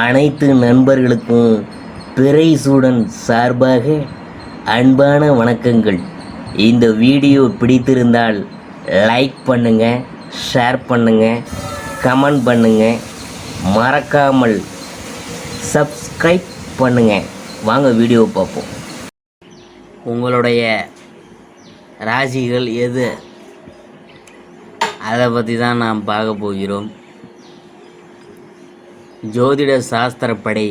அனைத்து நண்பர்களுக்கும் பிறைசூடன் சார்பாக அன்பான வணக்கங்கள். இந்த வீடியோ பிடித்திருந்தால் லைக் பண்ணுங்கள், ஷேர் பண்ணுங்கள், கமெண்ட் பண்ணுங்கள், மறக்காமல் சப்ஸ்கிரைப் பண்ணுங்கள். வாங்க வீடியோ பார்ப்போம். உங்களுடைய ராசிகள் எது, அதை பற்றி தான் நாம் பார்க்க போகிறோம். ஜோதிட சாஸ்திரப்படி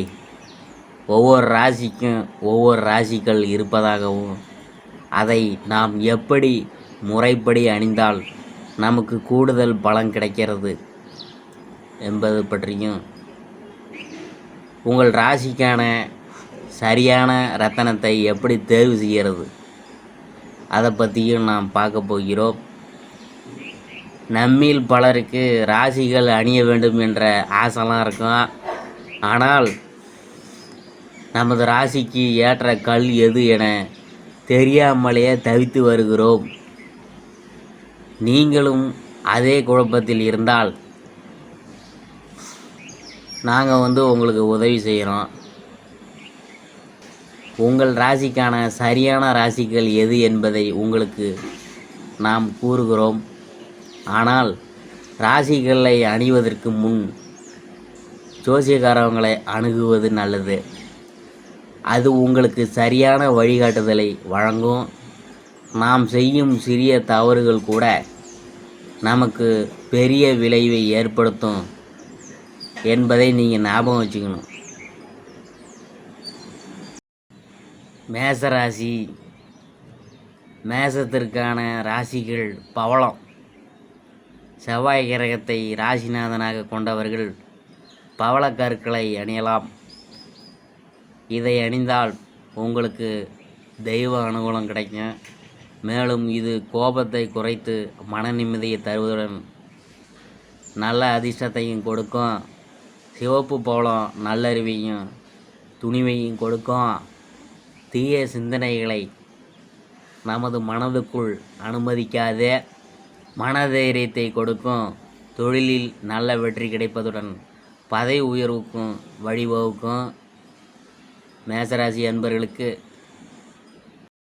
ஒவ்வொரு ராசிக்கும் ஒவ்வொரு ராசிகள் இருப்பதாகவும், அதை நாம் எப்படி முறைப்படி அணிந்தால் நமக்கு கூடுதல் பலன் கிடைக்கிறது என்பது பற்றியும், உங்கள் ராசிக்கான சரியான ரத்தனத்தை எப்படி தேர்வு செய்கிறது அதை பற்றியும் நாம் பார்க்க போகிறோம். நம்மில் பலருக்கு ராசிகள் அணிய வேண்டும் என்ற ஆசைலாம் இருக்கும். ஆனால் நமது ராசிக்கு ஏற்ற கல் எது என தெரியாமலேயே தவித்து வருகிறோம். நீங்களும் அதே குழப்பத்தில் இருந்தால் நாங்கள் உங்களுக்கு உதவி செய்கிறோம். உங்கள் ராசிக்கான சரியான ராசிகள் எது என்பதை உங்களுக்கு நாம் கூறுகிறோம். ஆனால் ராசிகளை அணிவதற்கு முன் ஜோசியக்காரவங்களை அணுகுவது நல்லது. அது உங்களுக்கு சரியான வழிகாட்டுதலை வழங்கும். நாம் செய்யும் சிறிய தவறுகள் கூட நமக்கு பெரிய விளைவை ஏற்படுத்தும் என்பதை நீங்கள் ஞாபகம் வச்சுக்கணும். மேசராசி, மேசத்திற்கான ராசிகள் பவளம். செவ்வாய் கிரகத்தை ராசிநாதனாக கொண்டவர்கள் பவளக்கற்களை அணியலாம். இதை அணிந்தால் உங்களுக்கு தெய்வ அனுகூலம் கிடைக்கும். மேலும் இது கோபத்தை குறைத்து மன நிம்மதியை தருவதுடன் நல்ல அதிர்ஷ்டத்தையும் கொடுக்கும். சிவப்பு பவளம் நல்லறிவையும் துணிவையும் கொடுக்கும். தீய சிந்தனைகளை நமது மனதுக்குள் அனுமதிக்காதே மனதைரியத்தை கொடுக்கும். தொழிலில் நல்ல வெற்றி கிடைப்பதுடன் பதவி உயர்வுக்கும் வழிவகுக்கும். மேசராசி அன்பர்களுக்கு